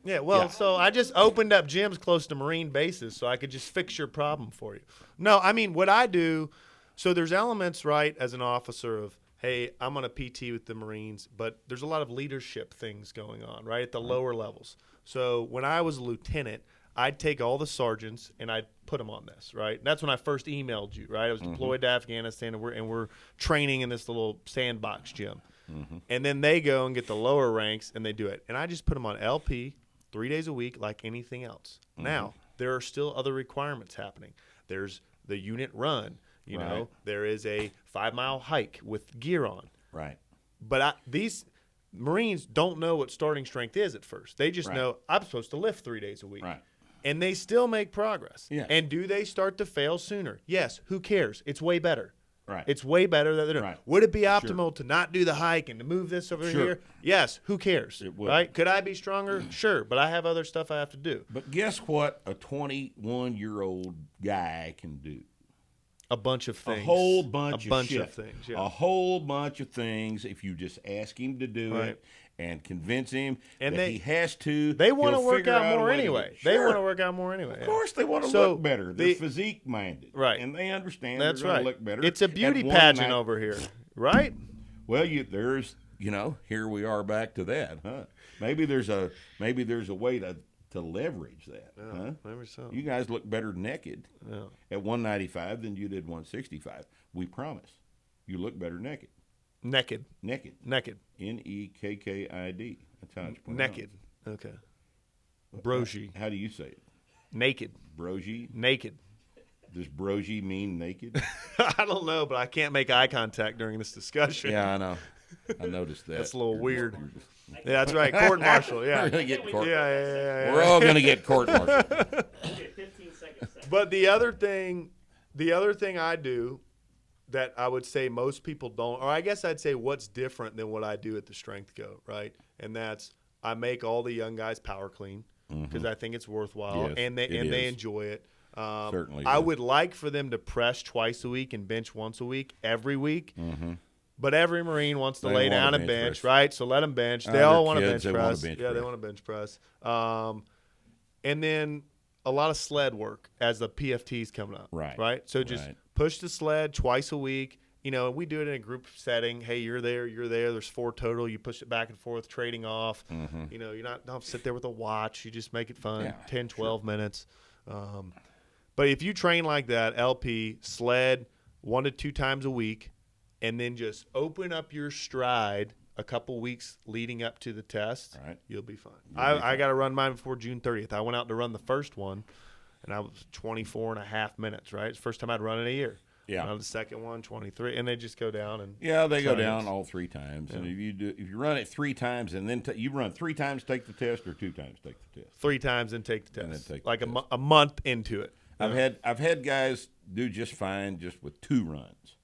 Yeah, well, so I just opened up gyms close to Marine bases so I could just fix your problem for you. No, I mean, what I do, so there's elements, right, as an officer of, hey, I'm on a PT with the Marines, but there's a lot of leadership things going on, right, at the lower levels. So when I was a lieutenant, I'd take all the sergeants and I'd put them on this, right? And that's when I first emailed you, right? I was deployed to Afghanistan, and we're training in this little sandbox gym. Mm-hmm. And then they go and get the lower ranks, and they do it. And I just put them on LP 3 days a week like anything else. Mm-hmm. Now, there are still other requirements happening. There's the unit run. You know, there is a 5-mile hike with gear on. Right. But these Marines don't know what starting strength is at first. They just know I'm supposed to lift 3 days a week. Right. And they still make progress. Yeah. And do they start to fail sooner? Yes. Who cares? It's way better. Right. It's way better that they're doing. Right. Would it be optimal to not do the hike and to move this over here? Yes. Who cares? It would. Right? Could I be stronger? Sure. But I have other stuff I have to do. But guess what a 21-year-old guy can do? A bunch of things. A whole bunch of shit. Of things. Yeah. A whole bunch of things if you just ask him to do it and convince him that he has to. They want to work out more anyway. They want to work out more anyway. Of course, they want to look better. They're physique-minded. Right. And they understand That's they're going to look better. It's a beauty pageant over here, right? Well, here we are back to that, huh? Maybe there's a way to leverage that, huh? Maybe so. You guys look better naked at 195 than you did 165. We promise. You look better naked. Naked. Nekkid. Nekkid. That's how it's pronounced. Naked. Okay. Broggi. How do you say it? Naked. Broggi? Naked. Does Broggi mean naked? I don't know, but I can't make eye contact during this discussion. Yeah, I know. I noticed that. That's a little weird. You're just- Yeah, that's right. Court martial. Yeah. We're gonna get court. Yeah. We're all gonna get court martial. Okay, 15 seconds. But the other thing I do that I would say most people don't, or I guess I'd say what's different than what I do at the Strength Co, right? And that's I make all the young guys power clean because I think it's worthwhile, Yes, and it they is. enjoy it. Certainly I is. would like for them to press twice a week and bench once a week every week. Mm-hmm. But every Marine wants to They lay want down to and bench bench, press. right? So let them bench. They They're all want to kids, bench they wanna press. bench Yeah, they press. want to bench press. And then a lot of sled work as the PFT's coming up. Right. So just Right. push the sled twice a week. You know, we do it in a group setting. Hey, you're there. There's 4 total. You push it back and forth, trading off. Mm-hmm. You know, don't have to sit there with a watch. You just make it fun. Yeah, 10, 12 minutes. But if you train like that, LP, sled 1 to 2 times a week, and then just open up your stride a couple weeks leading up to the test, Right. you'll be fine. You'll be I fine. got to run mine before June 30th. I went out to run the first one, and I was 24 and a half minutes, right? It's the first time I'd run in a year. Yeah. The second one, 23, and they just go down. And Yeah, they go Science. down all 3 times, and if you run it 3 times and then you run 3 times, take the test, or 2 times, take the test. 3 times and take the And test. then take the like test. a month into it. I've had guys do just fine just with 2 runs.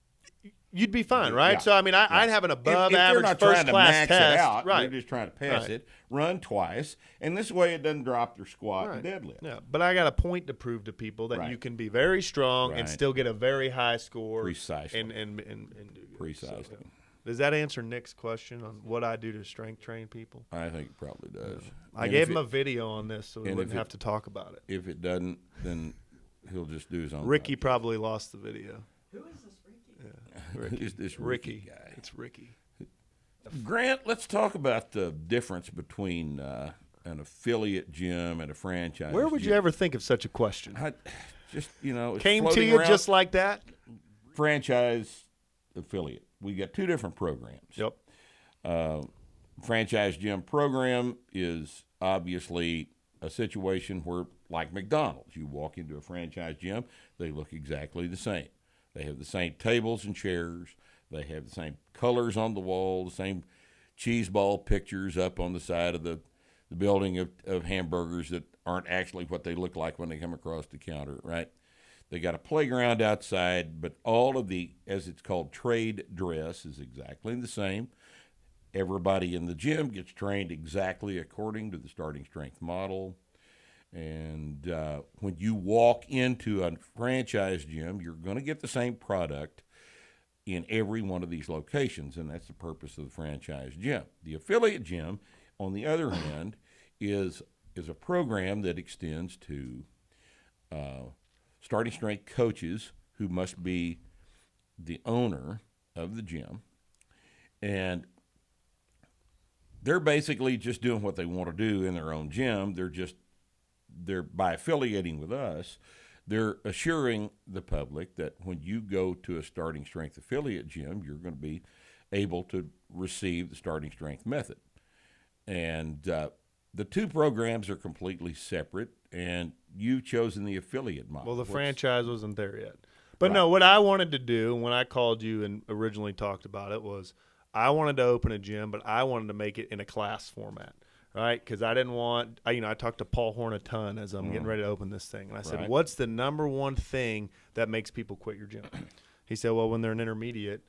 You'd be fine, right? Yeah. So, I mean, I'd have an above if they're average not first trying to class max test. it out, right. they're just trying to pass Right. it, run twice, and this way it doesn't drop their squat Right. and deadlift. Yeah, but I got a point to prove to people that Right. you can be very strong and Right. still get a very high score. Precisely. And do good. Precisely. So, yeah. Does that answer Nick's question on what I do to strength train people? I think it probably does. I And gave if him it- a video on this, so we and wouldn't if it- have to talk about it. If it doesn't, then he'll just do his own. Ricky podcast. probably lost the video. Who is this Ricky? Ricky. It's this Ricky. guy. It's Ricky. Grant, let's talk about the difference between an affiliate gym and a franchise. Where would you gym. ever think of such a question? I just it's Came to floating you around. just like that? Franchise affiliate. We got 2 different programs. Yep. Franchise gym program is obviously a situation where, like McDonald's, you walk into a franchise gym, they look exactly the same. They have the same tables and chairs. They have the same colors on the wall, the same cheese ball pictures up on the side of the building of hamburgers that aren't actually what they look like when they come across the counter, right? They got a playground outside, but all of the, as it's called, trade dress is exactly the same. Everybody in the gym gets trained exactly according to the starting strength model. And when you walk into a franchise gym, you're going to get the same product in every one of these locations, and that's the purpose of the franchise gym. The affiliate gym, on the other hand, is a program that extends to starting strength coaches who must be the owner of the gym, and they're basically just doing what they want to do in their own gym. They're by affiliating with us, they're assuring the public that when you go to a starting strength affiliate gym, you're going to be able to receive the starting strength method. And the 2 programs are completely separate, and you've chosen the affiliate model. Well, the What's- franchise wasn't there yet. But Right. no, what I wanted to do when I called you and originally talked about it was I wanted to open a gym, but I wanted to make it in a class format, right? Because I didn't want, I talked to Paul Horn a ton as I'm getting ready to open this thing. And I said, Right. what's the number one thing that makes people quit your gym? He said, well, when they're an intermediate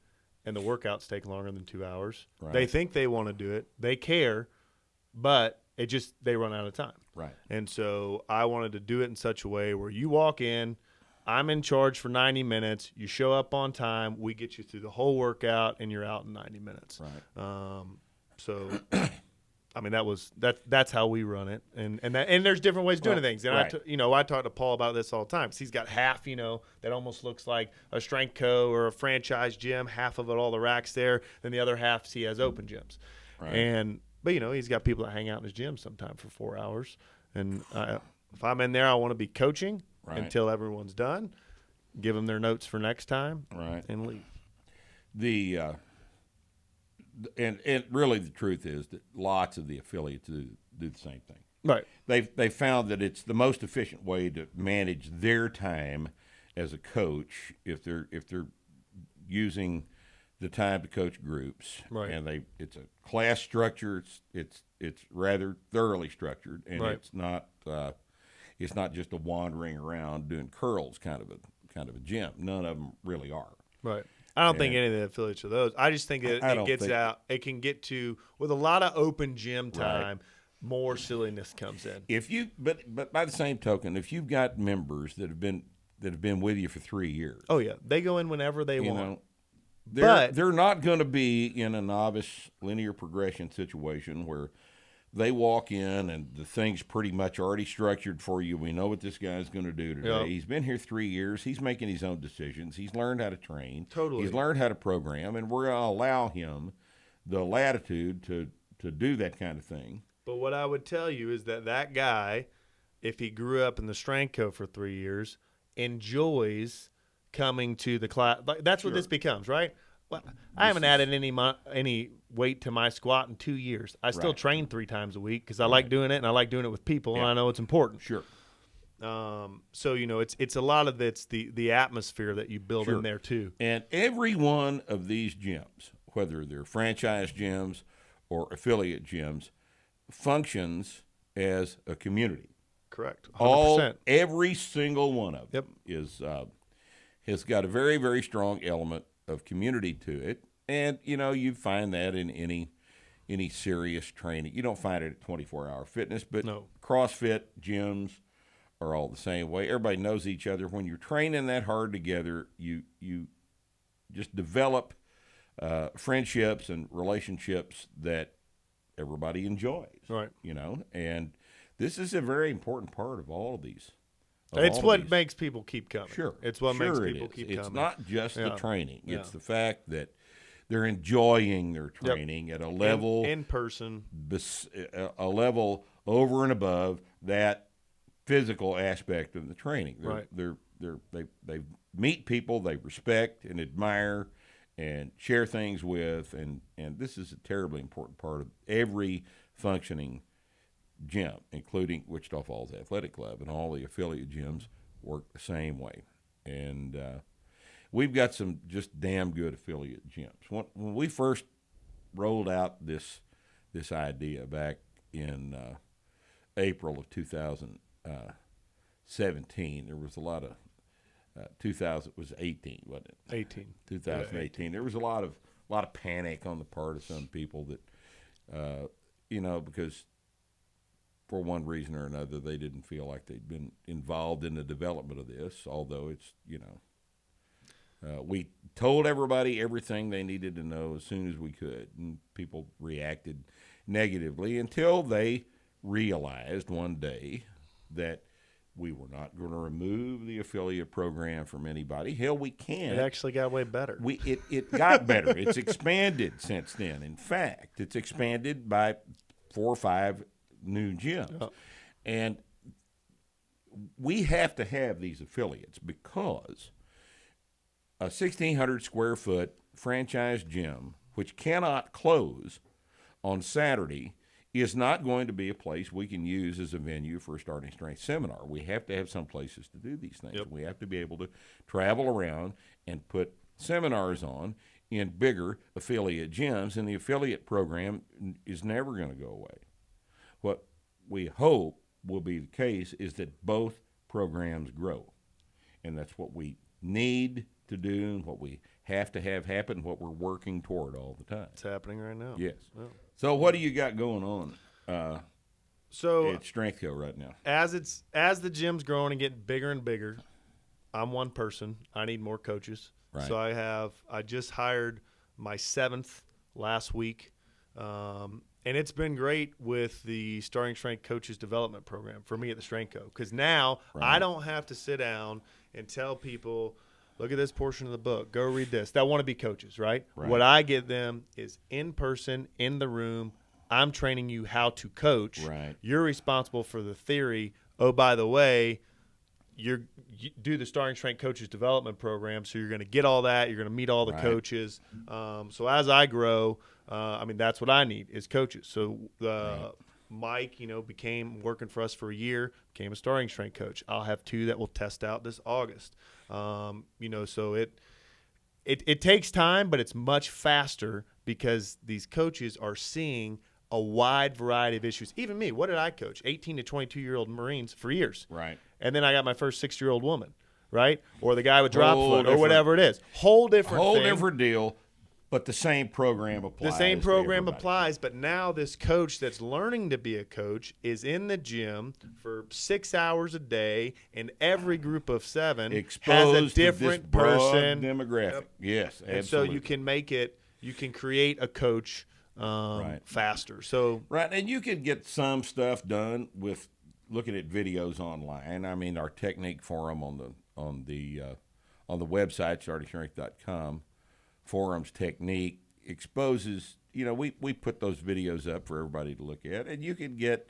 and the workouts take longer than 2 hours, Right. they think they want to do it. They care, but they run out of time. Right. And so I wanted to do it in such a way where you walk in, I'm in charge for 90 minutes. You show up on time. We get you through the whole workout, and you're out in 90 minutes. Right. So, I mean, that's how we run it, and there's different ways of doing Well, things. And right. I talk to Paul about this all the time. 'Cause he's got half, that almost looks like a strength co or a franchise gym. Half of it, all the racks there. Then the other half, he has open gyms. Right. But he's got people that hang out in his gym sometime for 4 hours. And if I'm in there, I want to be coaching Right. until everyone's done. Give them their notes for next time, Right. and leave. And really the truth is that lots of the affiliates do the same thing. Right. They've found that it's the most efficient way to manage their time as a coach if they're using the time to coach groups, Right. and it's a class structure. It's rather thoroughly structured, and Right. it's not just a wandering around doing curls kind of a gym. None of them really are. Right. I don't think And- any of the affiliates are those. I just think it I don't gets think- out. It can get to with a lot of open gym Right. time. More silliness comes in. But by the same token, if you've got members that have been with you for 3 years, Oh yeah, they go in whenever they you want. know, But- they're not going to be in a novice linear progression situation where they walk in and the thing's pretty much already structured for you. We know what this guy's going to do today. Yep. He's been here 3 years. He's making his own decisions. He's learned how to train. Totally. He's learned how to program, and we're going to allow him the latitude to do that kind of thing. But what I would tell you is that guy, if he grew up in the strength co for 3 years, enjoys coming to the class. Like, that's what Sure. this becomes, right? Well, I haven't added any weight to my squat in 2 years. I still Right. train 3 times a week because I like doing it and I like doing it with people and Yeah. I know it's important. Sure. So it's a lot of it's the atmosphere that you build Sure. in there too. And every one of these gyms, whether they're franchise gyms or affiliate gyms, functions as a community. Correct. 100%. Every single one of them Yep. has got a very, very strong element of community to it. And, you find that in any serious training. You don't find it at 24-hour fitness, but No. CrossFit gyms are all the same way. Everybody knows each other. When you're training that hard together, you just develop friendships and relationships that everybody enjoys. Right. And this is a very important part of all of these. It's what makes people keep coming. Sure. It's what makes Sure it people is. keep It's coming. not just the Yeah. training. Yeah. It's the fact that they're enjoying their training at a level in person. a level over and above that physical aspect of the training. Right. They meet people they respect and admire and share things with, and this is a terribly important part of every functioning gym, including Wichita Falls Athletic Club, and all the affiliate gyms work the same way. And we've got some just damn good affiliate gyms. When we first rolled out this idea back in April of 2017, there was a lot of 2000 was 18, wasn't it? 18. 2018. There was a lot of panic on the part of some people that because for one reason or another they didn't feel like they'd been involved in the development of this, although it's we told everybody everything they needed to know as soon as we could, and people reacted negatively until they realized one day that we were not going to remove the affiliate program from anybody. Hell, we can't. It actually got way better. It got better. It's expanded since then. In fact, it's expanded by 4 or 5 new gyms. Oh. And we have to have these affiliates because a 1,600 square foot franchise gym, which cannot close on Saturday, is not going to be a place we can use as a venue for a starting strength seminar. We have to have some places to do these things. Yep. We have to be able to travel around and put seminars on in bigger affiliate gyms, and the affiliate program is never going to go away. What we hope will be the case is that both programs grow, and that's what we need to do, and what we have to have happen, what we're working toward all the time. It's happening right now. Yes. Well. So what do you got going on So at Strength Co right now? as the gym's growing and getting bigger and bigger, I'm one person. I need more coaches. Right. So I just hired my 7th last week, and it's been great with the Starting Strength Coaches Development Program for me at the Strength Co. Because now Right. I don't have to sit down and tell people, look at this portion of the book, go read this, that want to be coaches, right? Right. What I give them is in person, in the room. I'm training you how to coach. Right. You're responsible for the theory. Oh, by the way, you do the Starting Strength Coaches Development Program, so you're going to get all that. You're going to meet all the Right. coaches. So as I grow, that's what I need is coaches. So Mike, became working for us for a year, became a starting strength coach. I'll have 2 that will test out this August. So it takes time, but it's much faster because these coaches are seeing a wide variety of issues. Even me, what did I coach? 18 to 22-year-old Marines for years. Right. And then I got my first 6-year-old woman, right? Or the guy with drop Whole foot or different- whatever it is. Whole different thing. Deal, but the same program applies. The same to program everybody. applies, but now this coach that's learning to be a coach is in the gym for 6 hours a day, and every group of 7 Exposed has a different to this broad person. demographic. Yep. Yes, And absolutely. so you can create a coach faster. So Right, and you could get some stuff done with looking at videos online. I mean, our technique forum on the website startingstrength.com, forums technique exposes. We put those videos up for everybody to look at, and you can get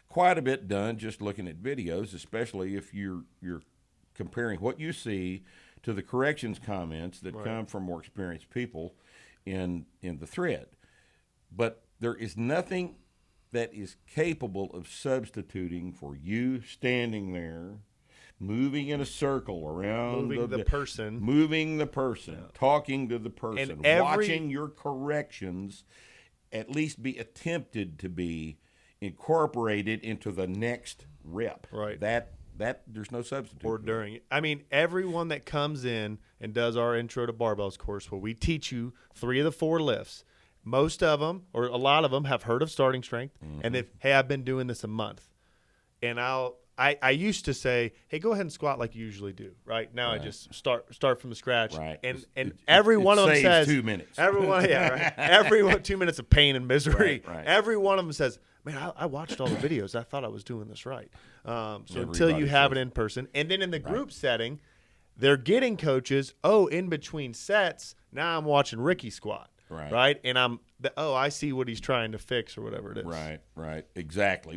quite a bit done just looking at videos, especially if you're comparing what you see to the corrections comments that come from more experienced people in the thread. But there is nothing that is capable of substituting for you standing there, moving in a circle around moving the person, talking to the person, And watching your corrections at least be attempted to be incorporated into the next rep. Right. That there's no substitute. or for that. during it. I mean, everyone that comes in and does our Intro to Barbells course where we teach you 3 of the 4 lifts, most of them, or a lot of them, have heard of starting strength, and they've, hey, I've been doing this a month. And I used to say, hey, go ahead and squat like you usually do, right? Now I just start from the scratch. Right. And It every one of them saves says 2 minutes. Everyone, yeah, right. Everyone 2 minutes of pain and misery. Right. Every one of them says, man, I watched all the videos. I thought I was doing this right. So until Everybody you have says it in person, and then in the group setting, they're getting coaches. Oh, in between sets, now I'm watching Ricky squat. Right. And I see what he's trying to fix or whatever it is. Right, exactly.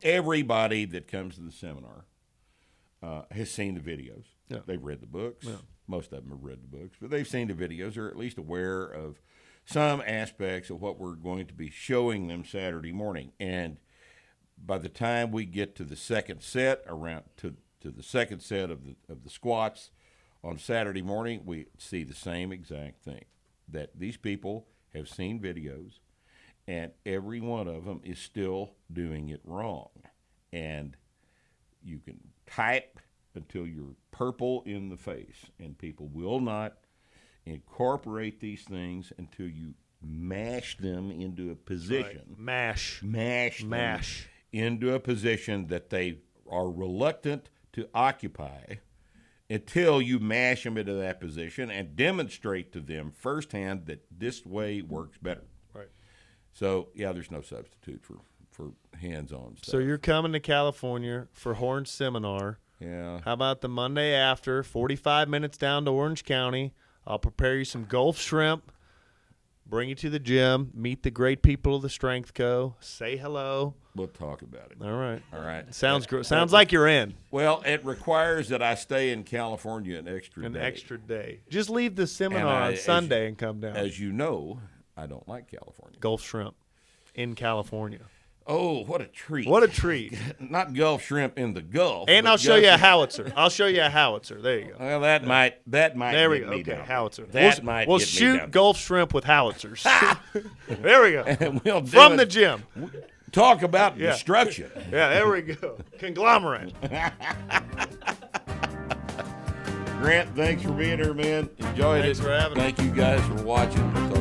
Everybody that comes to the seminar has seen the videos. Yeah. They've read the books. Yeah. Most of them have read the books, but they've seen the videos, or at least aware of some aspects of what we're going to be showing them Saturday morning. And by the time we get to the second set, around to the second set of the squats on Saturday morning, we see the same exact thing. That these people have seen videos, and every one of them is still doing it wrong. And you can type until you're purple in the face, and people will not incorporate these things until you mash them into a position. Right. Mash them into a position that they are reluctant to occupy, until you mash them into that position and demonstrate to them firsthand that this way works better. Right. So, yeah, there's no substitute for hands-on stuff. So you're coming to California for Horn's seminar. Yeah. How about the Monday after, 45 minutes down to Orange County? I'll prepare you some Gulf shrimp, bring you to the gym, meet the great people of the Strength Co., say hello. We'll talk about it. All right. Sounds Sounds like you're in. Well, it requires that I stay in California an extra day. Just leave the seminar on Sunday and come down. As you know, I don't like California. Gulf shrimp in California. Oh, what a treat. What a treat. Not Gulf shrimp in the Gulf. And I'll show you a howitzer. There you go. Well, that might There we get go. me Okay, down. howitzer. get We'll me shoot down. Gulf shrimp with howitzers. There we go. And we'll do From it. the gym. Talk about destruction. Yeah, there we go. Conglomerate. Grant, thanks for being here, man. Enjoyed Thanks it. for having me. Thank you guys for watching. We'll talk